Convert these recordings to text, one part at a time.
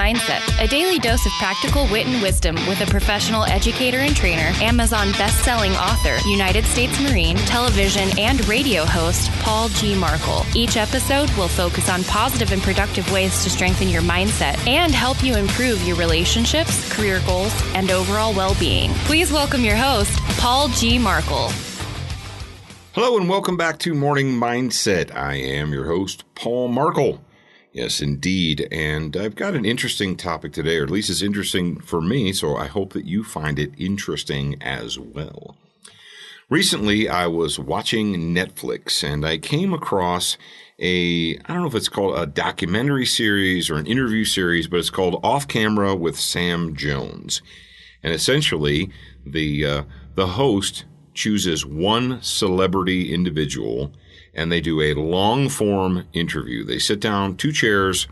Mindset, a daily dose of practical wit and wisdom with a professional educator and trainer, Amazon best-selling author, United States Marine, television and radio host, Paul G. Markel. Each episode will focus on positive and productive ways to strengthen your mindset and help you improve your relationships, career goals, and overall well-being. Please welcome your host, Paul G. Markel. Hello and welcome back to Morning Mindset. I am your host, Paul Markel. Yes, indeed. And I've got an interesting topic today, or at least it's interesting for me, so I hope that you find it interesting as well. Recently, I was watching Netflix and I came across I don't know if it's called a documentary series or an interview series, but it's called Off Camera with Sam Jones. And essentially, the host chooses one celebrity individual and they do a long-form interview. They sit down, 2 chairs,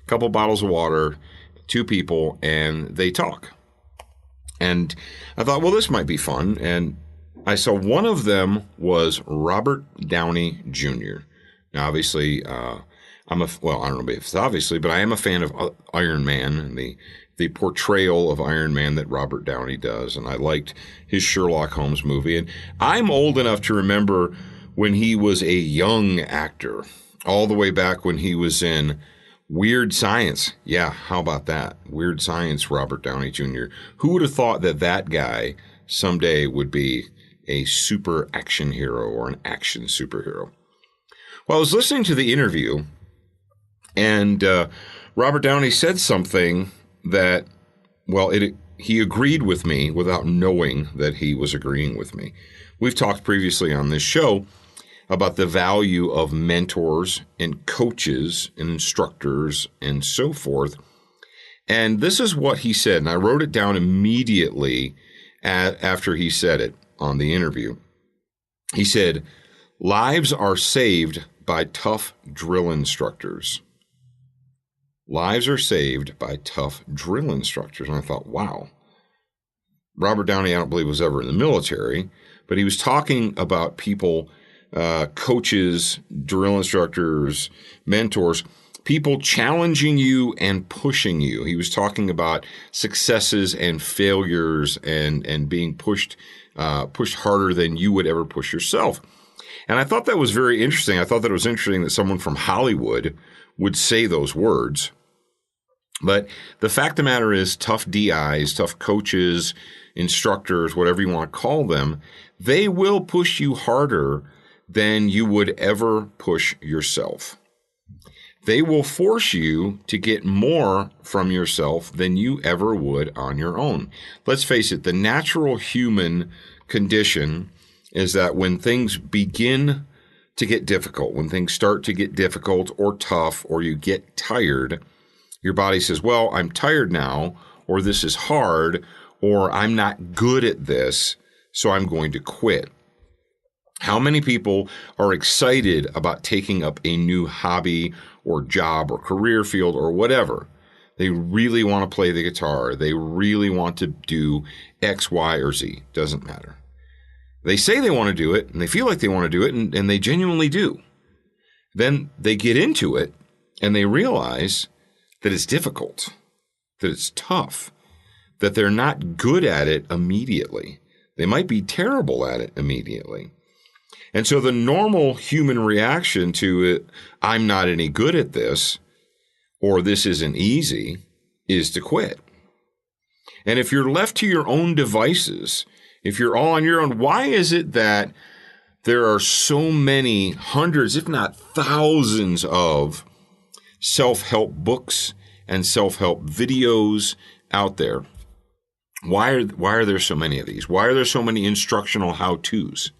a couple bottles of water, 2 people, and they talk. And I thought, well, this might be fun. And I saw one of them was Robert Downey Jr. Now, obviously, I don't know if it's obviously, but I am a fan of Iron Man and the portrayal of Iron Man that Robert Downey does. And I liked his Sherlock Holmes movie. And I'm old enough to remember when he was a young actor, all the way back when he was in Weird Science. Yeah, how about that? Weird Science, Robert Downey Jr. Who would have thought that guy someday would be a super action hero or an action superhero? Well, I was listening to the interview, and Robert Downey said something that, well, he agreed with me without knowing that he was agreeing with me. We've talked previously on this show about the value of mentors and coaches and instructors and so forth. And this is what he said, and I wrote it down immediately after he said it on the interview. He said, "Lives are saved by tough drill instructors." Lives are saved by tough drill instructors. And I thought, wow. Robert Downey, I don't believe, was ever in the military, but he was talking about people, coaches, drill instructors, mentors, people challenging you and pushing you. He was talking about successes and failures and being pushed harder than you would ever push yourself. And I thought that was very interesting. I thought that it was interesting that someone from Hollywood would say those words. But the fact of the matter is, tough DIs, tough coaches, instructors, whatever you want to call them, they will push you harder than you would ever push yourself. They will force you to get more from yourself than you ever would on your own. Let's face it, the natural human condition is that when things begin to get difficult, when things start to get difficult or tough, or you get tired, your body says, well, I'm tired now, or this is hard, or I'm not good at this, so I'm going to quit. How many people are excited about taking up a new hobby or job or career field or whatever? They really want to play the guitar. They really want to do X, Y, or Z. Doesn't matter. They say they want to do it, and they feel like they want to do it, and they genuinely do. Then they get into it, and they realize that it's difficult, that it's tough, that they're not good at it immediately. They might be terrible at it immediately. And so the normal human reaction to it, I'm not any good at this, or this isn't easy, is to quit. And if you're left to your own devices, if you're all on your own, why is it that there are so many hundreds, if not thousands, of self-help books and self-help videos out there? Why are there so many of these? Why are there so many instructional how-tos?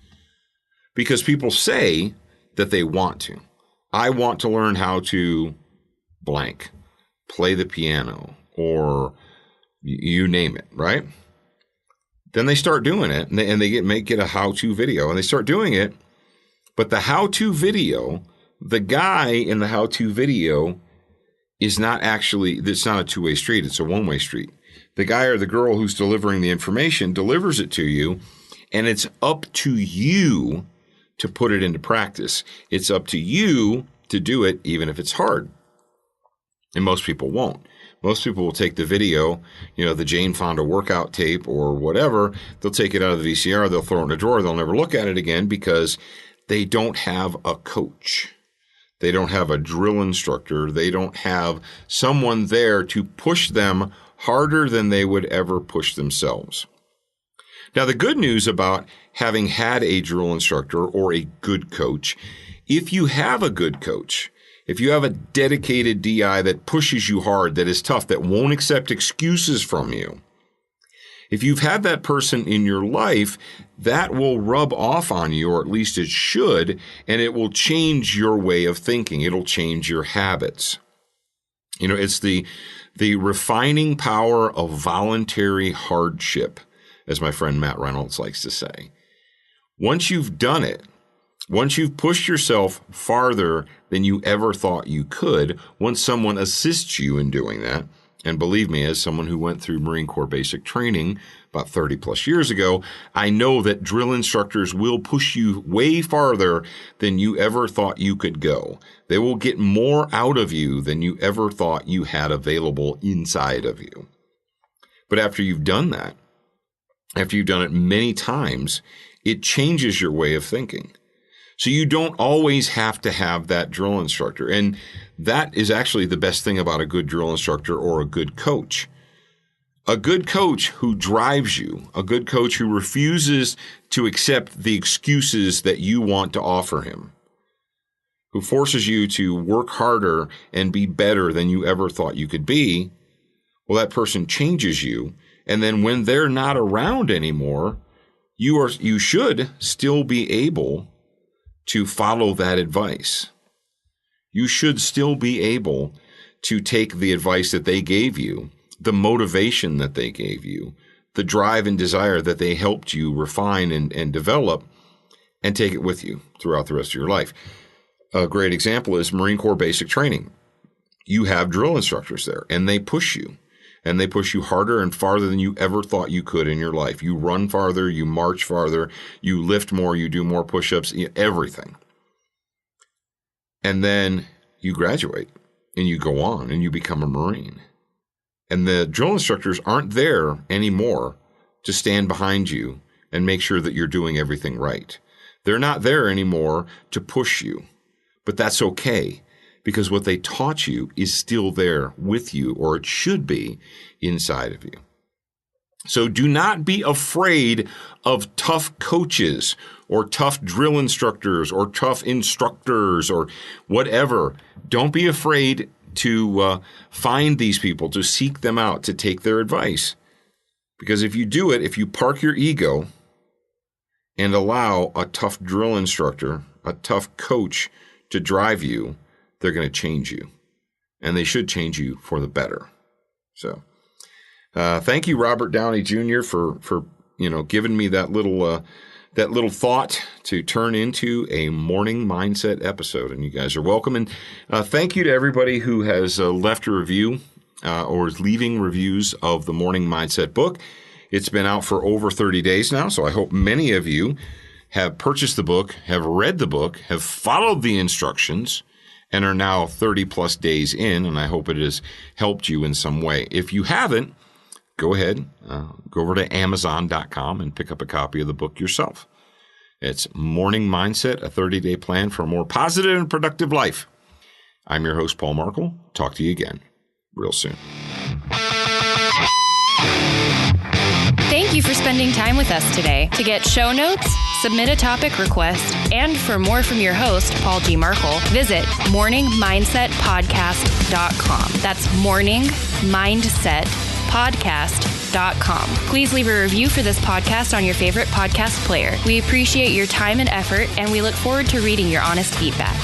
Because people say that they want to. I want to learn how to blank, play the piano, or you name it, right? Then they start doing it, and they get a how-to video, and they start doing it. But the how-to video, the guy in the how-to video is not actually, it's not a two-way street, it's a one-way street. The guy or the girl who's delivering the information delivers it to you, and it's up to you to put it into practice. It's up to you to do it, even if it's hard. And most people won't. Most people will take the video, the Jane Fonda workout tape or whatever. They'll take it out of the VCR. They'll throw it in a drawer. They'll never look at it again because they don't have a coach. They don't have a drill instructor. They don't have someone there to push them harder than they would ever push themselves. Now, the good news about having had a drill instructor or a good coach, if you have a good coach, if you have a dedicated DI that pushes you hard, that is tough, that won't accept excuses from you, if you've had that person in your life, that will rub off on you, or at least it should, and it will change your way of thinking. It'll change your habits. It's the refining power of voluntary hardship, as my friend Matt Reynolds likes to say. Once you've done it, once you've pushed yourself farther than you ever thought you could, once someone assists you in doing that, and believe me, as someone who went through Marine Corps basic training about 30 plus years ago, I know that drill instructors will push you way farther than you ever thought you could go. They will get more out of you than you ever thought you had available inside of you. But after you've done that, after you've done it many times, it changes your way of thinking. So you don't always have to have that drill instructor. And that is actually the best thing about a good drill instructor or a good coach. A good coach who drives you, a good coach who refuses to accept the excuses that you want to offer him, who forces you to work harder and be better than you ever thought you could be, well, that person changes you. And then when they're not around anymore, you should still be able to follow that advice. You should still be able to take the advice that they gave you, the motivation that they gave you, the drive and desire that they helped you refine and develop, and take it with you throughout the rest of your life. A great example is Marine Corps basic training. You have drill instructors there, and they push you. And they push you harder and farther than you ever thought you could in your life. You run farther, you march farther, you lift more, you do more push-ups, everything. And then you graduate and you go on and you become a Marine. And the drill instructors aren't there anymore to stand behind you and make sure that you're doing everything right. They're not there anymore to push you, but that's okay. Because what they taught you is still there with you, or it should be inside of you. So do not be afraid of tough coaches or tough drill instructors or tough instructors or whatever. Don't be afraid to find these people, to seek them out, to take their advice. Because if you do it, if you park your ego and allow a tough drill instructor, a tough coach to drive you, they're going to change you, and they should change you for the better. So, thank you, Robert Downey Jr. for giving me that little thought to turn into a morning mindset episode. And you guys are welcome. And thank you to everybody who has left a review or is leaving reviews of the Morning Mindset book. It's been out for over 30 days now, so I hope many of you have purchased the book, have read the book, have followed the instructions, and are now 30 plus days in, and I hope it has helped you in some way. If you haven't, go ahead, go over to Amazon.com and pick up a copy of the book yourself. It's Morning Mindset, a 30-day plan for a more positive and productive life. I'm your host, Paul Markel. Talk to you again real soon. Thank you for spending time with us today. To get show notes, submit a topic request, and for more from your host, Paul G. Markel, visit morningmindsetpodcast.com. That's morningmindsetpodcast.com. Please leave a review for this podcast on your favorite podcast player. We appreciate your time and effort, and we look forward to reading your honest feedback.